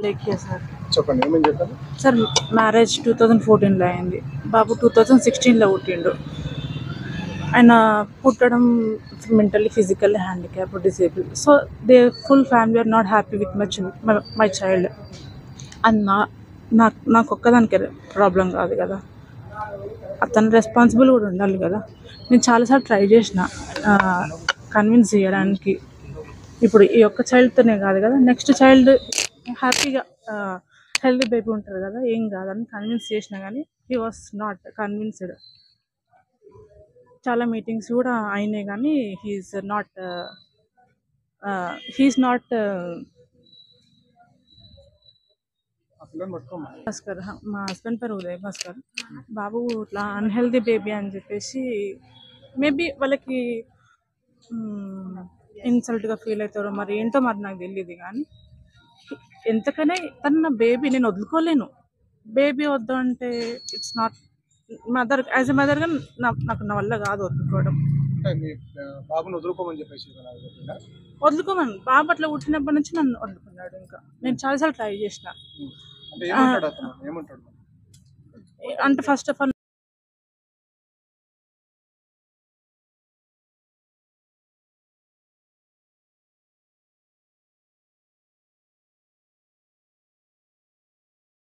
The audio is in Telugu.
లేఖ్య సార్. చెప్పండి, ఏమని చెప్పారు సార్ మ్యారేజ్ 2014లో అయింది. బాబు 2016లో పుట్టిండు. ఆయన పుట్టడం mentally physically handicap disable. So they full family are not happy with my child. అది నాకు ఒక్కదానికి ప్రాబ్లం కాదు కదా, అతను రెస్పాన్సిబుల్ కూడా ఉండాలి కదా. నేను చాలాసార్లు ట్రై చేసిన కన్విన్స్ చేయడానికి. ఇప్పుడు ఈ ఒక్క చైల్డ్తోనే కాదు కదా, నెక్స్ట్ చైల్డ్ హ్యాపీగా హెల్దీ బేబీ ఉంటారు కదా, ఏం కాదని కన్విన్స్ చేసినా కానీ హీ వాస్ నాట్ కన్విన్స్డ్. చాలా మీటింగ్స్ కూడా అయినాయి కానీ హీఈస్ నాట్ భాస్కర్. మా హస్బెండ్ పేరు ఉదయ్ భాస్కర్. బాబు ఇట్లా అన్హెల్దీ బేబీ అని చెప్పేసి మేబీ వాళ్ళకి ఇన్సల్ట్గా ఫీల్ అవుతారో మరి ఏంటో మరి నాకు తెలియదు. కానీ ఎంతకైనా తన బేబీ నేను వదులుకోలేను. బేబీ వద్దు అంటే it's not mother, as a మదర్గా నాకు నా వల్ల కాదు వదులుకోవడం. వదులుకోమని బాబు అట్లా పుట్టినప్పటి నుంచి నన్ను వదులుకున్నాడు. ఇంకా నేను చాలాసార్లు ట్రై చేసిన. అంటే ఫస్ట్ ఆఫ్ ఆల్